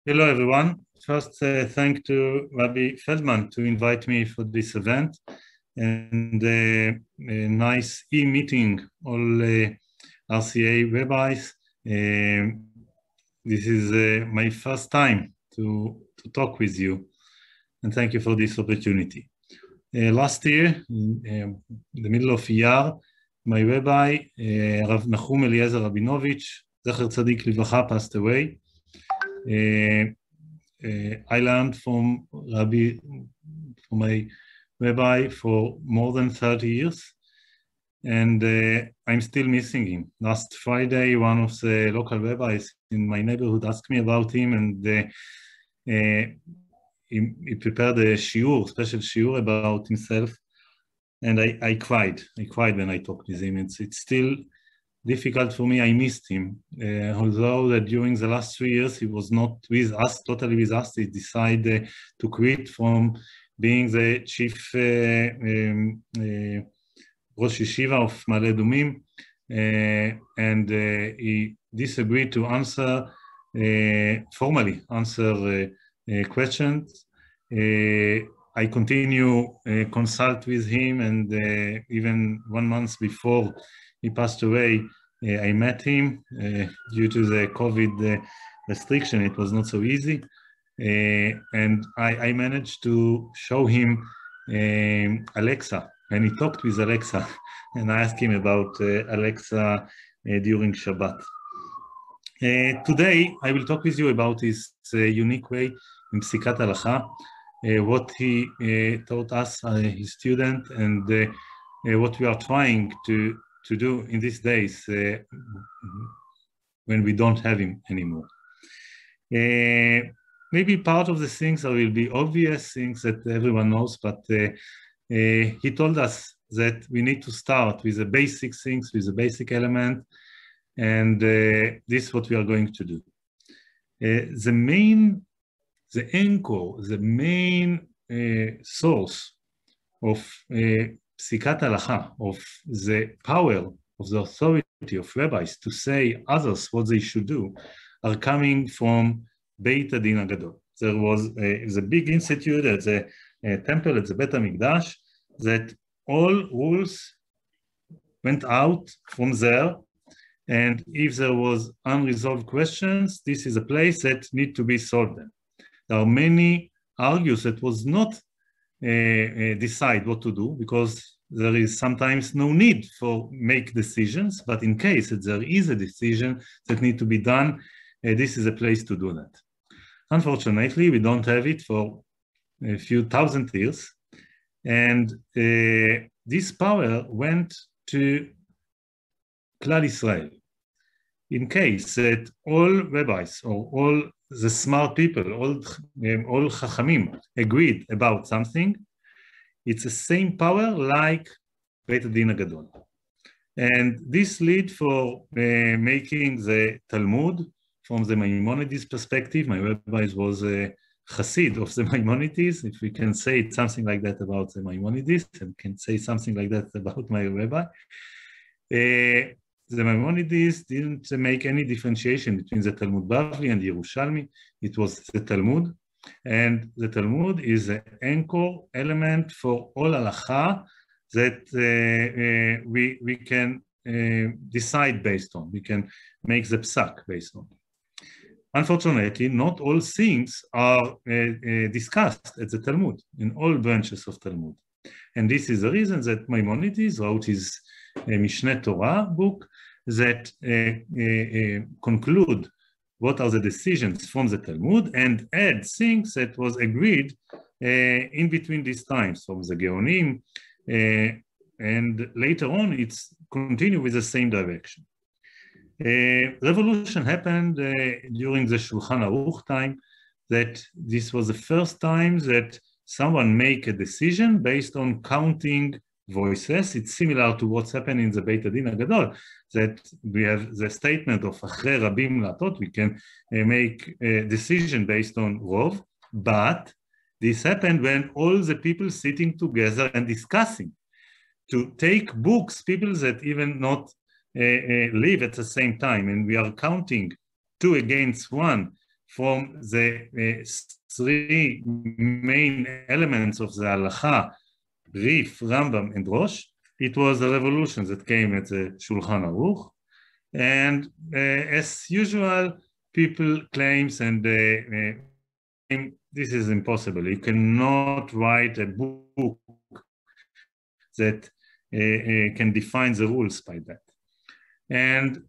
Hello, everyone. First, thank to Rabbi Feldman to invite me for this event and a nice e-meeting all RCA rabbis. This is my first time to talk with you, and thank you for this opportunity. Last year, in the middle of Iyar, my rabbi, Rav Nachum Rabinovitch, Zecher Tzadik Livracha, passed away. I learned from my rabbi for more than 30 years, and I'm still missing him. Last Friday, one of the local rabbis in my neighborhood asked me about him, and he prepared a special shiur about himself, and I cried. I cried when I talked with him. It's still difficult for me. I missed him, although that during the last 3 years he was not with us, totally with us. He decided to quit from being the chief Rosh Yeshiva of Ma'ale Adumim, and he disagreed to formally answer questions. I continue consult with him, and even 1 month before he passed away, I met him. Due to the COVID restriction, it was not so easy. And I managed to show him Alexa, and he talked with Alexa, and I asked him about Alexa during Shabbat. Today, I will talk with you about his unique way in Psikat Halacha, what he taught us, his student, and what we are trying to do in these days when we don't have him anymore. Maybe part of the things will be obvious things that everyone knows, but he told us that we need to start with the basic things, with the basic element, and this is what we are going to do. The anchor, the main source of Psikat Halacha, of the power of the authority of rabbis to say others what they should do, are coming from Beit Adin HaGadol. There was a big institute at the temple, at the Beit HaMikdash, that all rules went out from there, and if there was unresolved questions, this is a place that need to be solved. There are many argues that was not decide what to do, because there is sometimes no need for make decisions, but in case that there is a decision that need to be done, this is a place to do that. Unfortunately, we don't have it for a few thousand years, and this power went to Klal Israel. In case that all rabbis or all the smart people, all Chachamim agreed about something, it's the same power like Beit Adin HaGadol. And this lead for making the Talmud from the Maimonides perspective. My rabbi was a Chassid of the Maimonides, if we can say something like that about the Maimonides, and can say something like that about my rabbi. The Maimonides didn't make any differentiation between the Talmud Bavli and the Yerushalmi. It was the Talmud, and the Talmud is an anchor element for all halacha that we can decide based on. We can make the psak based on. Unfortunately, not all things are discussed at the Talmud, in all branches of Talmud. And this is the reason that Maimonides wrote his Mishneh Torah book that conclude what are the decisions from the Talmud and add things that was agreed in between these times from the Geonim, and later on it's continue with the same direction. Revolution happened during the Shulchan Aruch time, that this was the first time that someone make a decision based on counting voices. It's similar to what's happened in the Beit Adin HaGadol, that we have the statement of Achrei Rabim Latot, we can make a decision based on Rov, but this happened when all the people sitting together and discussing. To take books, people that even not live at the same time, and we are counting 2 against 1 from the three main elements of the halacha, Rif, Rambam, and Rosh. It was a revolution that came at the Shulchan Aruch. And as usual, people claims and this is impossible. You cannot write a book that can define the rules by that. And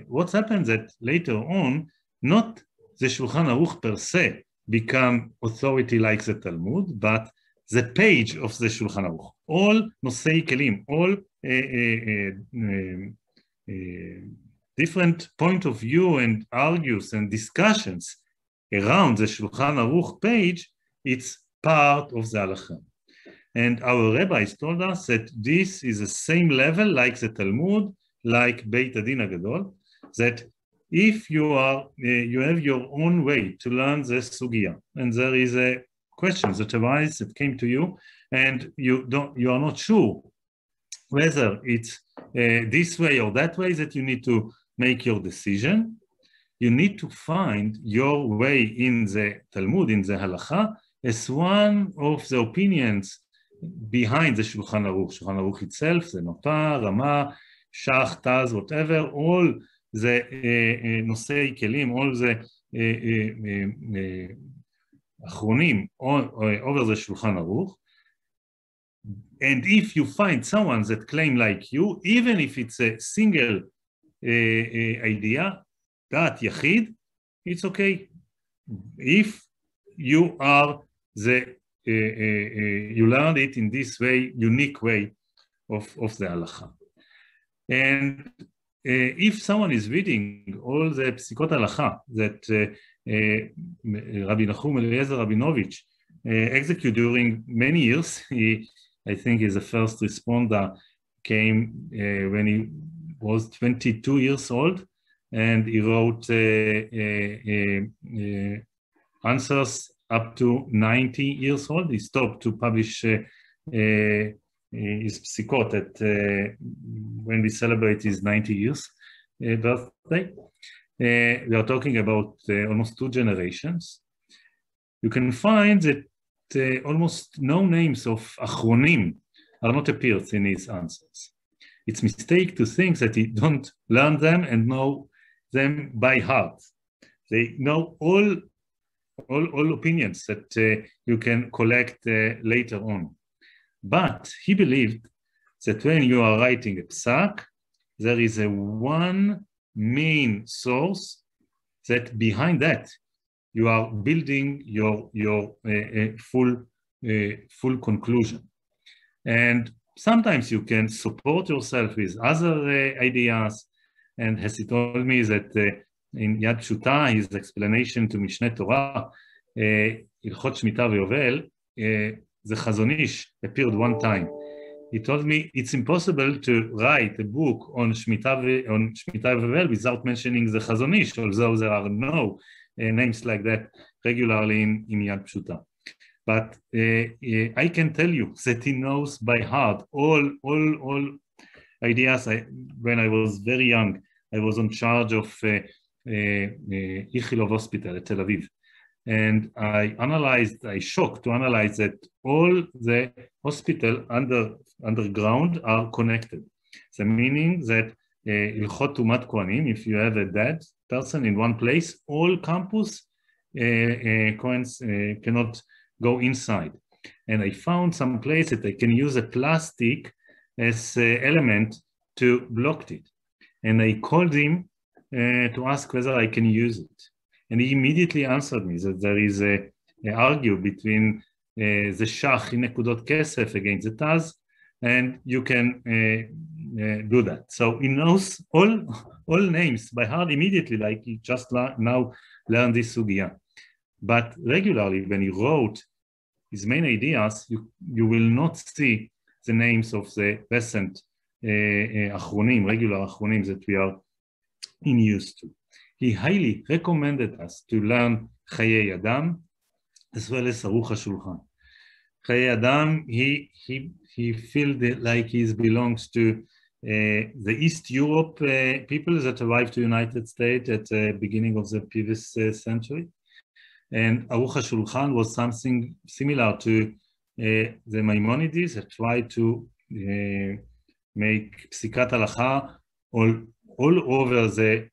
what happens that later on, not the Shulchan Aruch per se become authority like the Talmud, but the page of the Shulchan Aruch. All Nosei Kelim, all different point of view and argues and discussions around the Shulchan Aruch page, it's part of the halacha. And our rabbis told us that this is the same level like the Talmud, like Beit Adin Agadol, that if you are, you have your own way to learn the sugya, and there is a question that arises that came to you, and you are not sure whether it's this way or that way, that you need to make your decision. You need to find your way in the Talmud, in the halacha, as one of the opinions behind the Shulchan Aruch. Shulchan Aruch itself, the Nota, Rama, Shach, Taz, whatever, all the Nosei Kelim, all the Achronim over the Shulchan Aruch. And if you find someone that claim like you, even if it's a single idea, that Yachid, it's okay. If you are the, you learned it in this way, unique way of the halacha. And if someone is reading all the Psikot halacha that Rabbi Nachum Rabinovitch executed during many years, I think he's the first responder, came when he was 22 years old, and he wrote answers up to 90 years old. He stopped to publish his psikot at when we celebrate his 90 years birthday. We are talking about almost 2 generations. You can find that almost no names of Achronim are not appeared in his answers. It's a mistake to think that he don't learn them and know them by heart. They know all opinions that you can collect later on. But he believed that when you are writing a psak, there is a one main source that behind that you are building your full conclusion. And sometimes you can support yourself with other ideas. And as he told me that in Yad Pshuta, his explanation to Mishneh Torah, Ilchot Shemitah V'Yovel, the Chazon Ish appeared one time. He told me it's impossible to write a book on Shemitah V'Yovel without mentioning the Chazon Ish, although there are no names like that regularly in Yad Pshuta. But I can tell you that he knows by heart all ideas. When I was very young, I was in charge of Ichilov Hospital at Tel Aviv. And I shocked to analyze that all the hospital underground are connected. So meaning that Ilchot Tumat Kohanim, if you have a dead person in one place, all campus Kohanes cannot go inside. And I found some place that I can use a plastic as element to block it. And I called him to ask whether I can use it. And he immediately answered me that there is a argue between the Shach in Nekudot Kesef against the Taz, and you can do that. So he knows all names by heart immediately, like he just now learned this sugya. But regularly, when he wrote his main ideas, you will not see the names of the recent Achronim, regular Achronim that we are in use to. He highly recommended us to learn Chayei Adam as well as Aruch HaShulchan. Chayei Adam, he felt like he belongs to the East Europe people that arrived to the United States at the beginning of the previous century. And Aruch HaShulchan was something similar to the Maimonides that tried to make Psikat Halacha all over the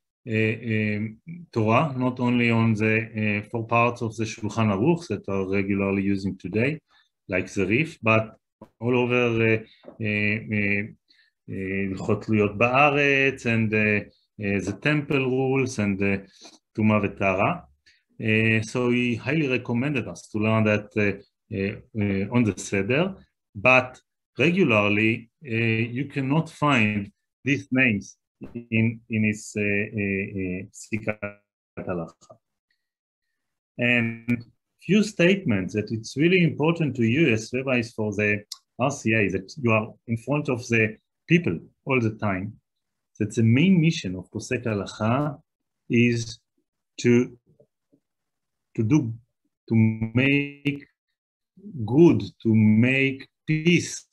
Torah, not only on the 4 parts of the Shulchan Aruch that are regularly using today, like the Rif, but all over הלכות תלויות בארץ, and the temple rules, and Tuma v'Tara. So he highly recommended us to learn that on the Seder, but regularly you cannot find these names in his Psikat Halacha. And few statements that it's really important to you as rabbis for the RCA, that you are in front of the people all the time, that the main mission of Posek Halacha is to make good, to make peace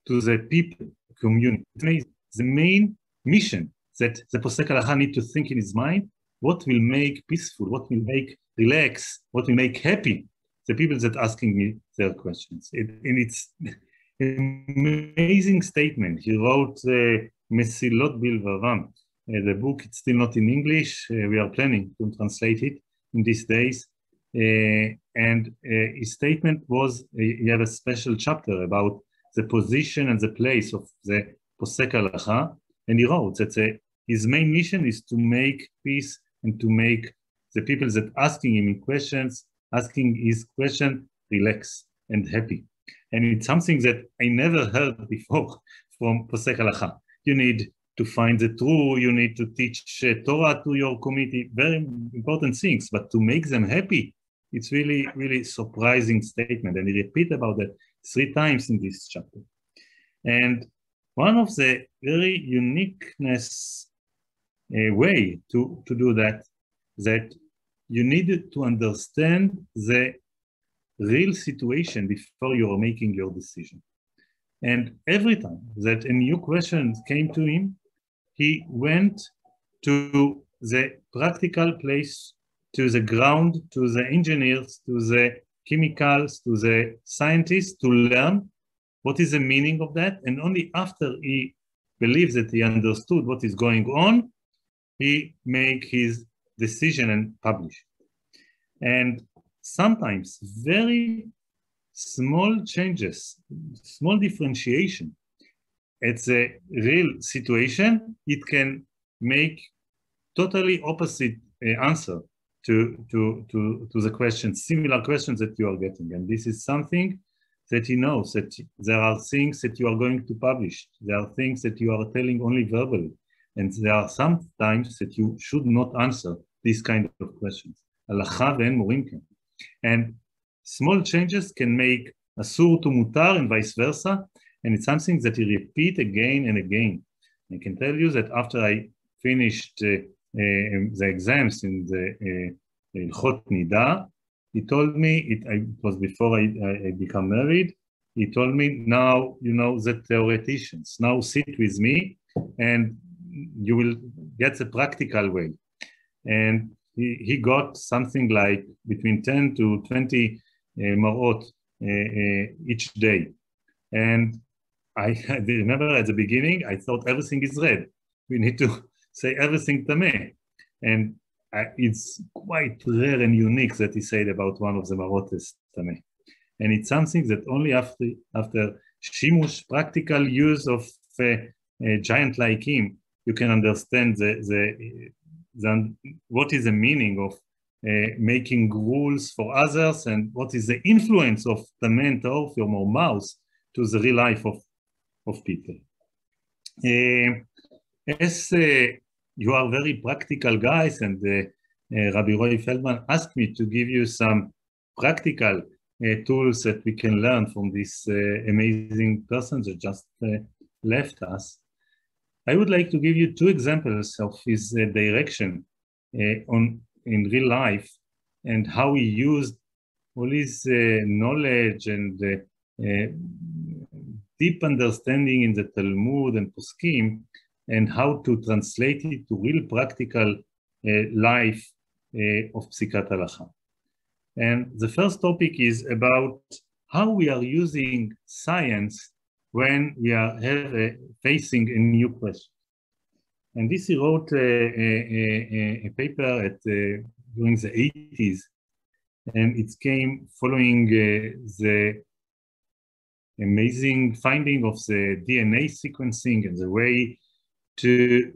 to the people, community. The main mission that the Posek Halacha need to think in his mind, what will make peaceful, what will make relax, what will make happy the people that asking me their questions. And it's an amazing statement. He wrote Mesilot Bilvavam. The book, it's still not in English. We are planning to translate it in these days. And his statement was, he had a special chapter about the position and the place of the Posek Halacha. And he wrote that his main mission is to make peace and to make the people that asking him asking his question, relax and happy. And it's something that I never heard before from Posek Halacha. You need to find the truth, you need to teach Torah to your community, very important things, but to make them happy, it's really, really surprising statement. And he repeat about that 3 times in this chapter. And one of the very uniqueness way to do that you need to understand the real situation before you are making your decision. And every time that a new question came to him, he went to the practical place, to the ground, to the engineers, to the chemicals, to the scientists to learn what is the meaning of that. And only after he believes that he understood what is going on, he make his decision and publish. And sometimes very small changes, small differentiation, it's a real situation, it can make totally opposite answer to the questions, similar questions that you are getting. And this is something that he knows, that there are things that you are going to publish, there are things that you are telling only verbally, and there are some times that you should not answer these kind of questions. And small changes can make asur to mutar and vice versa, and it's something that he repeat again and again. I can tell you that after I finished the exams in the Hilchot Nida, he told me, it was before I become married, he told me, now, you know, the theoreticians, now sit with me and you will get the practical way. And he got something like between 10 to 20 marot each day. And I remember at the beginning, I thought everything is red. We need to say everything tameh. And it's quite rare and unique that he said about one of the marot is tameh. And it's something that only after shimush, practical use of a giant like him, you can understand what is the meaning of making rules for others, and what is the influence of the mentor from our mouth to the real life of people. As you are very practical guys, and Rabbi Roy Feldman asked me to give you some practical tools that we can learn from this amazing person that just left us. I would like to give you 2 examples of his direction in real life, and how he used all his knowledge and deep understanding in the Talmud and Poskim, and how to translate it to real practical life of Psikat Halacha. And the first topic is about how we are using science when we are facing a new question. And this he wrote a paper during the 80s, and it came following the amazing finding of the DNA sequencing and the way to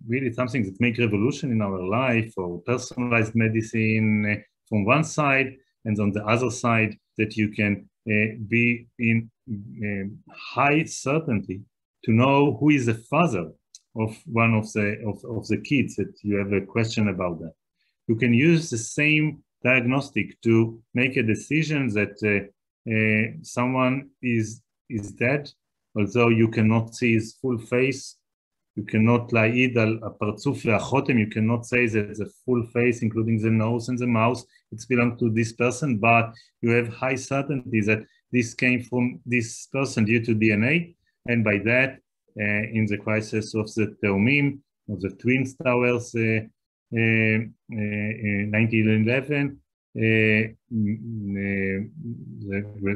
really something that makes revolution in our life, or personalized medicine from one side, and on the other side that you can be in high certainty to know who is the father of one of the kids that you have a question about that. You can use the same diagnostic to make a decision that someone is dead, although you cannot see his full face. You cannot להעיד על הפרצוף והחותם, you cannot say that the full face, including the nose and the mouth, it's belong to this person, but you have high certainty that this came from this person due to DNA, and by that, in the crisis of the Teomim, of the Twin Towers, 1911,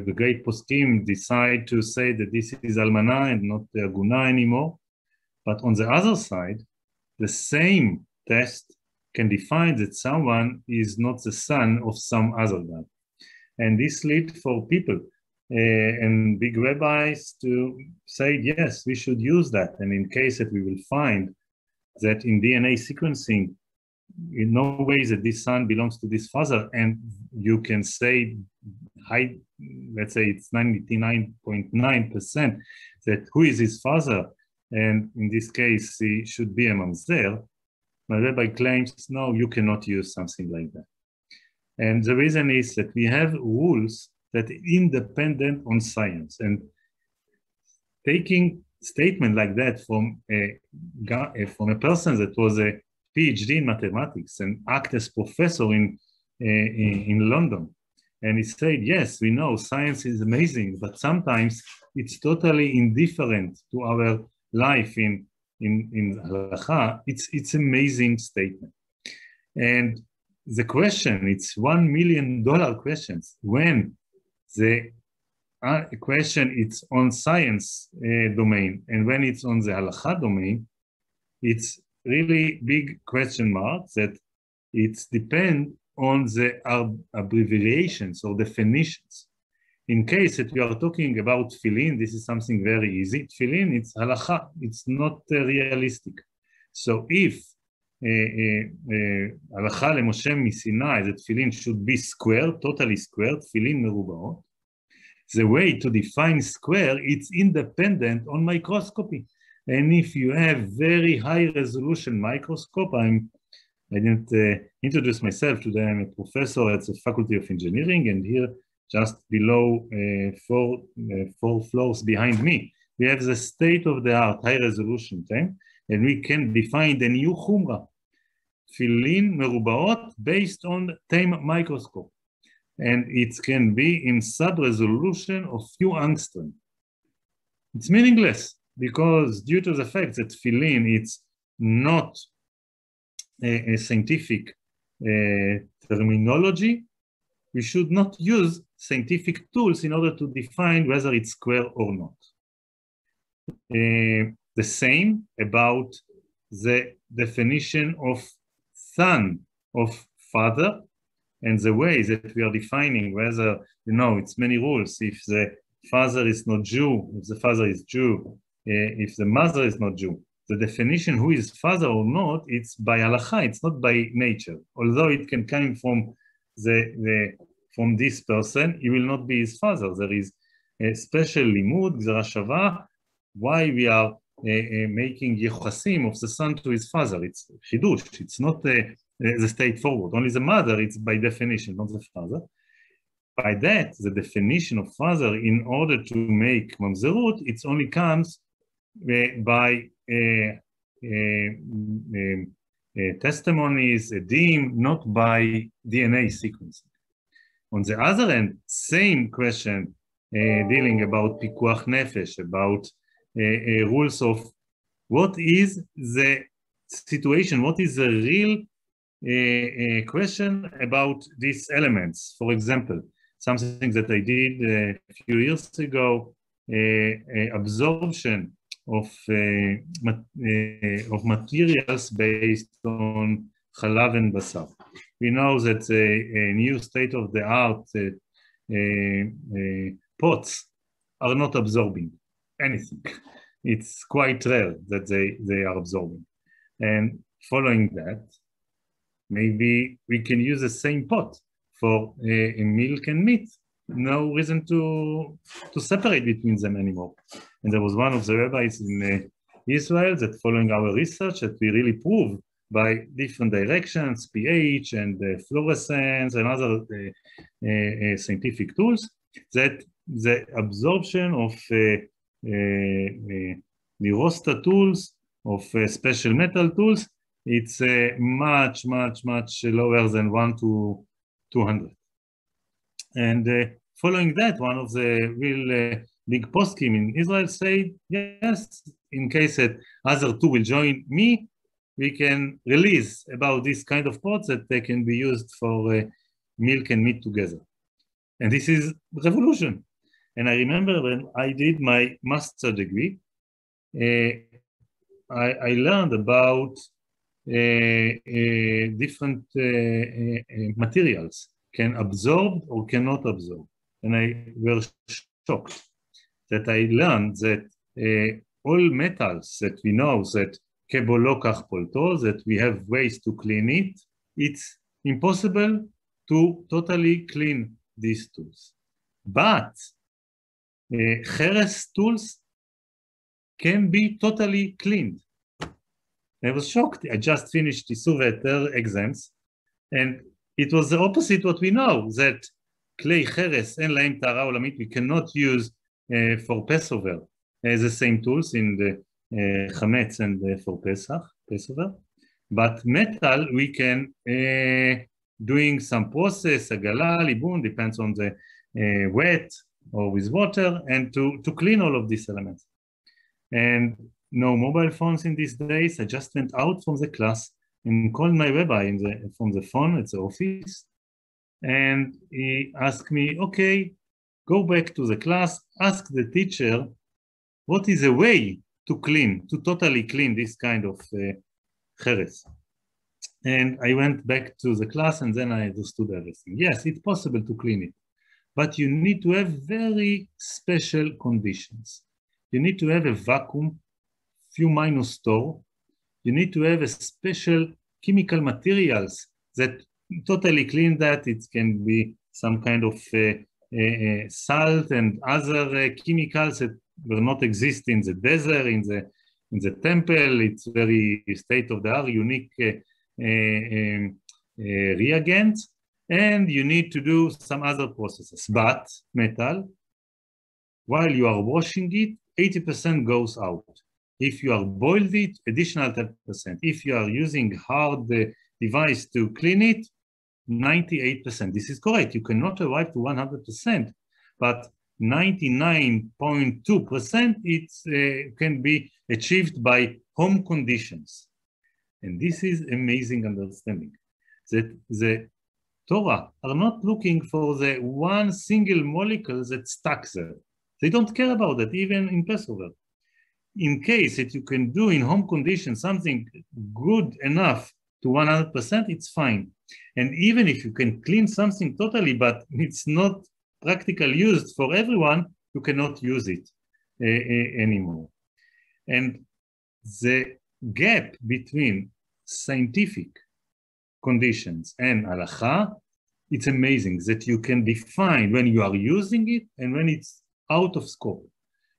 the great poskim decide to say that this is Almana and not Aguna anymore. But on the other side, the same test can define that someone is not the son of some other guy. And this leads for people and big rabbis to say, yes, we should use that. And in case that we will find that in DNA sequencing, in no way that this son belongs to this father, and you can say, let's say it's 99.9% that who is his father, and in this case, he should be a mamzer. My rabbi claims, no, you cannot use something like that. And the reason is that we have rules that are independent on science. And taking statement like that from a person that was a PhD in mathematics and acted as professor in London. And he said, yes, we know science is amazing, but sometimes it's totally indifferent to our life in halacha. It's amazing statement. And the question, it's $1 million questions. When the question it's on science domain, and when it's on the halacha domain, it's really big question mark that it's depend on the abbreviations or definitions. In case that we are talking about tefillin, this is something very easy. Tefillin, it's halacha, it's not realistic. So if halacha למשה מסיני, that tefillin should be square, totally square, tefillin מרובעות, the way to define square, it's independent on microscopy. And if you have very high resolution microscope, I didn't introduce myself today. I'm a professor at the Faculty of Engineering, and here just below four floors behind me, we have the state-of-the-art high resolution thing, and we can define the new chumrah, tefillin meruba'ot, based on time microscope. And it can be in sub-resolution of few angstrom. It's meaningless, because due to the fact that tefillin, it's not a scientific terminology, we should not use scientific tools in order to define whether it's square or not. The same about the definition of son, of father, and the way that we are defining whether, it's many rules. If the father is not Jew, if the father is Jew, if the mother is not Jew, the definition who is father or not, it's by halacha, it's not by nature. Although it can come from from this person, he will not be his father. There is a special limud, gzera shava, why we are making yechasim of the son to his father. It's chidush, it's not the straightforward. Only the mother, it's by definition, not the father. By that, the definition of father, in order to make mamzerut, it only comes by testimonies, edim, not by DNA sequencing. On the other hand, same question dealing about pikuach nefesh, about rules of what is the situation, what is the real question about these elements. For example, something that I did a few years ago, absorption of materials based on chalav and basar. We know that a new state-of-the-art pots are not absorbing anything. It's quite rare that they are absorbing. And following that, maybe we can use the same pot for milk and meat. No reason to separate between them anymore. And there was one of the rabbis in Israel that, following our research, that we really proved by different directions, pH and fluorescence and other scientific tools, that the absorption of Nirosta tools, of special metal tools, it's much lower than 1 to 200. And following that, one of the real big poskim in Israel said, yes, in case that other two will join me, we can release about this kind of pots that they can be used for milk and meat together. And this is revolution. And I remember when I did my master degree, I learned about different materials can absorb or cannot absorb. And I was shocked that I learned that all metals that we know that kebo lo kach polto, that we have ways to clean it, it's impossible to totally clean these tools. But cheres tools can be totally cleaned. I was shocked. I just finished the Suveter exams, and it was the opposite what we know, that clay cheres and laim tara olamit we cannot use for Passover the same tools in the chametz and for Passover. But metal we can doing some process, agala, libun, depends on the wet or with water, and to clean all of these elements. And no mobile phones in these days. I just went out from the class and called my rabbi from the phone at the office. And he asked me, okay, go back to the class, ask the teacher, what is a way to clean, to totally clean this kind of cheres? And I went back to the class and then I understood everything. Yes, it's possible to clean it, but you need to have very special conditions. You need to have a vacuum, few minus store. You need to have a special chemical materials that totally clean that. It can be some kind of salt and other chemicals that will not exist in the desert, in the temple. It's very state-of-the-art, unique reagent, and you need to do some other processes. But metal, while you are washing it, 80% goes out. If you are boiled it, additional 10%. If you are using hard device to clean it, 98%. This is correct. You cannot arrive to 100%, but 99.2% it can be achieved by home conditions. And this is amazing understanding that the Torah are not looking for the one single molecule that stuck there. They don't care about that, even in Passover. In case that you can do in home conditions something good enough to 100%, it's fine. And even if you can clean something totally, but it's not practically used for everyone, you cannot use it anymore. And the gap between scientific conditions and halacha, it's amazing that you can define when you are using it and when it's out of scope.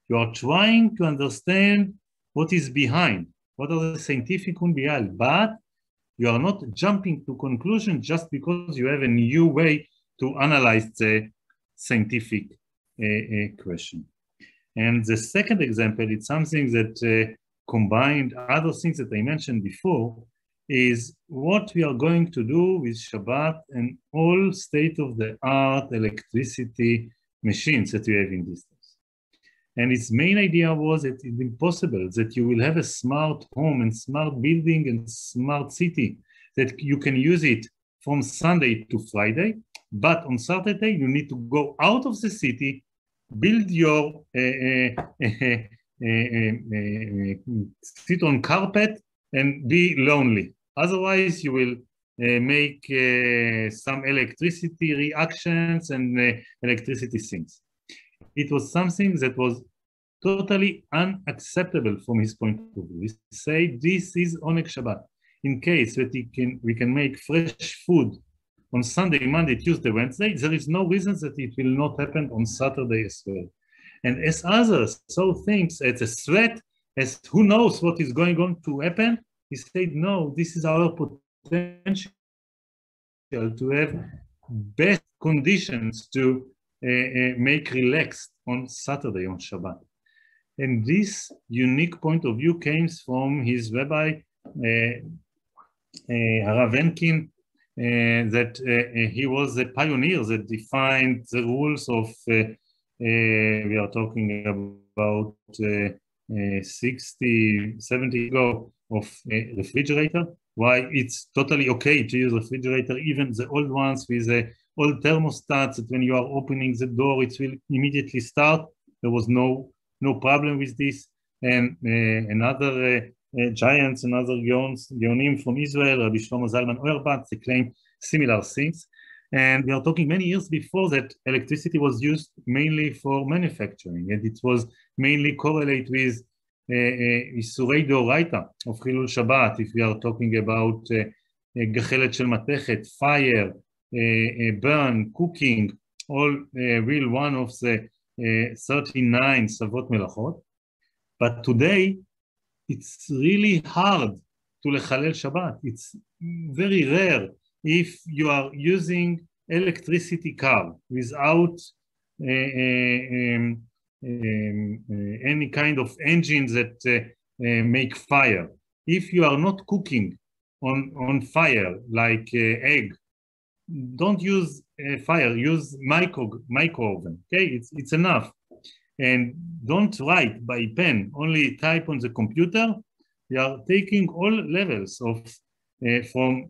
You are trying to understand what is behind, what are the scientific behind, but you are not jumping to conclusion just because you have a new way to analyze the scientific question. And the second example, it's something that combined other things that I mentioned before, is what we are going to do with Shabbat and all state-of-the-art electricity machines that you have in this days. And its main idea was that it's impossible that you will have a smart home and smart building and smart city, that you can use it from Sunday to Friday, but on Saturday you need to go out of the city, build your sit on carpet and be lonely. Otherwise you will make some electricity reactions and electricity things. It was something that was totally unacceptable from his point of view. He said this is Oneg Shabbat. In case that we can make fresh food on Sunday, Monday, Tuesday, Wednesday, there is no reason that it will not happen on Saturday as well. And as others saw things as a threat, as who knows what is going on to happen, he said, no, this is our potential to have best conditions to make relaxed on Saturday, on Shabbat. And this unique point of view came from his rabbi, Harav Enkin, that he was a pioneer that defined the rules of, we are talking about 60, 70 ago of refrigerator, why it's totally okay to use refrigerator, even the old ones with the old thermostats that when you are opening the door, it will immediately start. There was no problem with this. And another giants, another Geonim from Israel, Rabbi Shlomo Zalman Auerbach, they claim similar things. And we are talking many years before that electricity was used mainly for manufacturing, and it was mainly correlate with Isurei Deoraita of Chilul Shabbat. If we are talking about Gechelet Shel Matechet, fire, burn, cooking, all real one of the 39 Savot Melachot. But today, it's really hard to lechalel Shabbat. It's very rare if you are using electricity car without any kind of engines that make fire. If you are not cooking on fire like egg, don't use fire, use micro oven, okay? It's enough. And don't write by pen, only type on the computer. We are taking all levels of from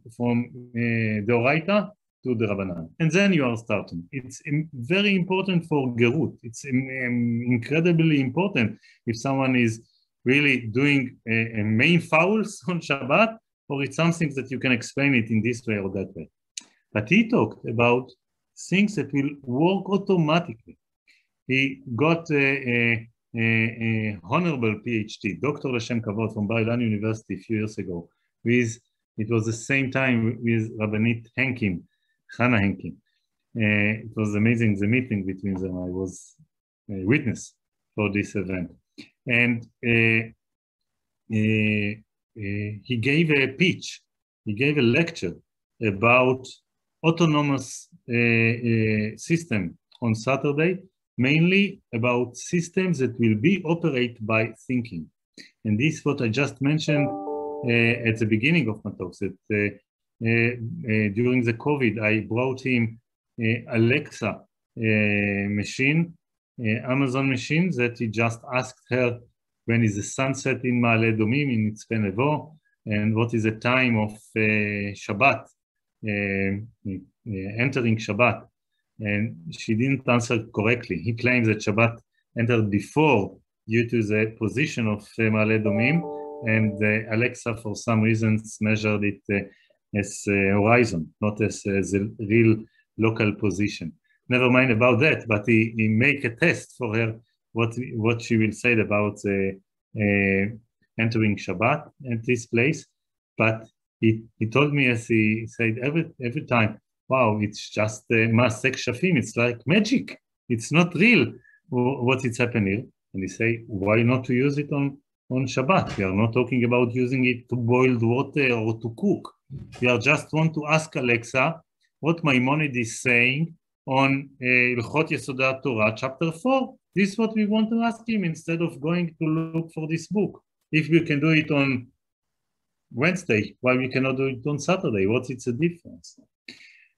the Oraita to the Rabbanan. And then you are starting. It's very important for Gerut. It's incredibly important if someone is really doing main fouls on Shabbat, or it's something that you can explain it in this way or that way. But he talked about things that will work automatically. He got a honorable PhD, Dr. L'Shem Kavod from Bar Ilan University a few years ago. It was the same time with Rabbanit Henkin, Chana Henkin. It was amazing, the meeting between them. I was a witness for this event. And he gave a pitch, he gave a lecture about autonomous system on Saturday, mainly about systems that will be operated by thinking. And this is what I just mentioned at the beginning of my talks, that during the COVID, I brought him Alexa machine, Amazon machine, that he just asked her when is the sunset in Ma'ale Domim, in Mitzpeh Nevo, and what is the time of Shabbat, entering Shabbat. And she didn't answer correctly. He claims that Shabbat entered before due to the position of Ma'ale Domim, and Alexa, for some reasons, measured it as horizon, not as the real local position. Never mind about that, but he make a test for her what she will say about entering Shabbat at this place. But he told me, as he said every time, wow, it's just Masek Shafim, it's like magic. It's not real what is happening. And he say, why not to use it on Shabbat? We are not talking about using it to boil water or to cook. We are just want to ask Alexa what Maimonides is saying on Ilchot Yesodat Torah, chapter 4. This is what we want to ask him instead of going to look for this book. If we can do it on Wednesday, why we cannot do it on Saturday? What is the difference?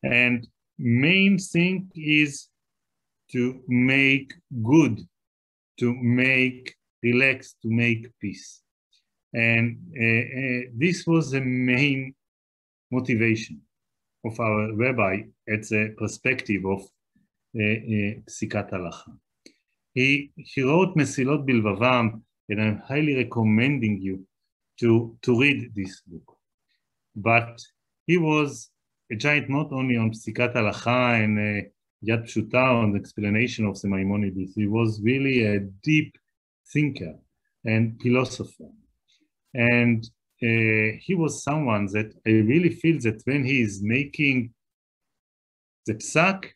And main thing is to make good, to make relax, to make peace. And this was the main motivation of our rabbi at the perspective of Psikat Halacha. He wrote Mesilot Bilvavam, and I'm highly recommending you to read this book. But he was a giant not only on Psikat Halacha and Yad Pshuta on the explanation of the Maimonides. He was really a deep thinker and philosopher. And he was someone that I really feel that when he is making the psak,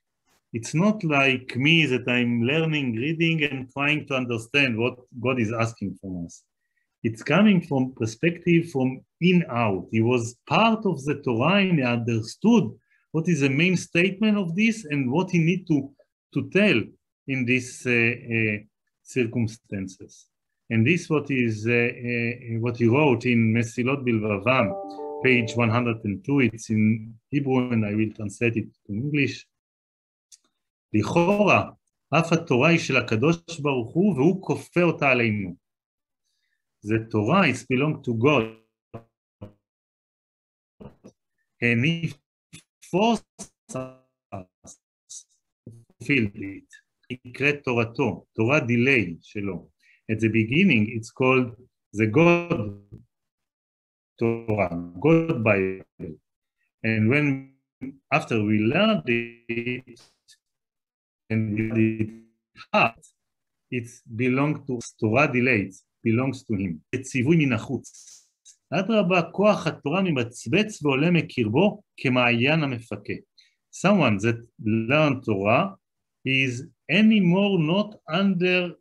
it's not like me that I'm learning, reading, and trying to understand what God is asking from us. It's coming from perspective from in out. He was part of the Torah and he understood what is the main statement of this and what he need to tell in these circumstances. And this what he wrote in Mesilot Bilvavam, page 102. It's in Hebrew and I will translate it to English. לכאורה, אף התורה היא של הקדוש ברוך הוא והוא כופה אותה עלינו. The Torah is belong to God. And he forced us to fulfill it. נקראת תורתו, תורה דיליי שלו. At the beginning, it's called the God Torah, God Bible. And when, after we learned it, and we did hard, it belongs to Torah delayed, belongs to him. ציווי מן החוץ. אדרבה, כוח התורה ממצבץ ועולה מקרבו כמעיין המפקה. Someone that learned Torah is anymore not under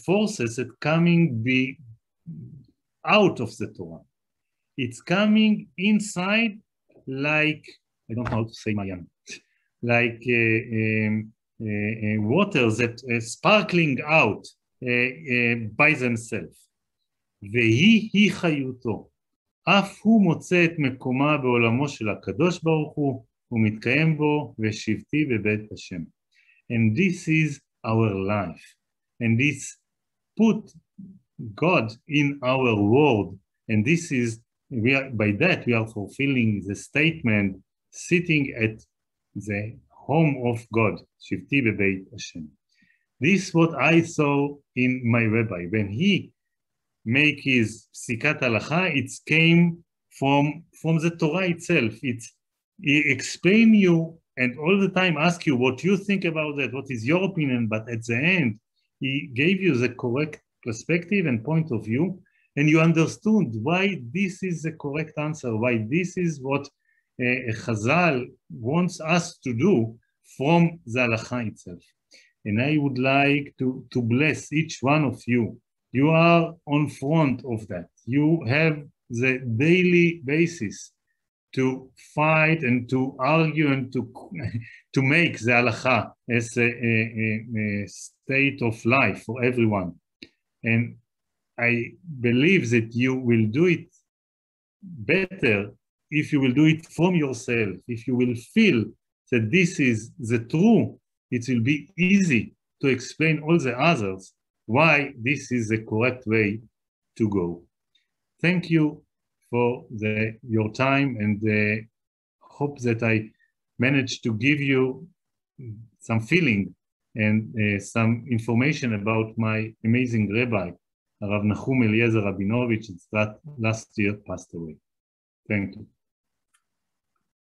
forces that coming be out of the Torah. It's coming inside like, I don't know how to say Mayan, like water that sparkling out by themselves. והיא חיותו. אף הוא מוצא את מקומה בעולמו של הקדוש ברוך הוא, ומתקיים בו ושבתי בבית השם. And this is our life. And this put God in our world. And this is, by that we are fulfilling the statement, sitting at the home of God, Shivti bebeit Hashem. This is what I saw in my rabbi. When he make his Psikat Halacha, it came from the Torah itself. He explain you and all the time ask you what you think about that, what is your opinion, but at the end, he gave you the correct perspective and point of view, and you understood why this is the correct answer, why this is what Chazal wants us to do from the halacha itself. And I would like to bless each one of you. You are on front of that. You have the daily basis to fight and to argue and to make the halacha as a state of life for everyone. And I believe that you will do it better if you will do it from yourself. If you will feel that this is the true, it will be easy to explain all the others why this is the correct way to go. Thank you for your time, and hope that I managed to give you some feeling and some information about my amazing rabbi, Rav Nachum Rabinovitch, that last year passed away. Thank you.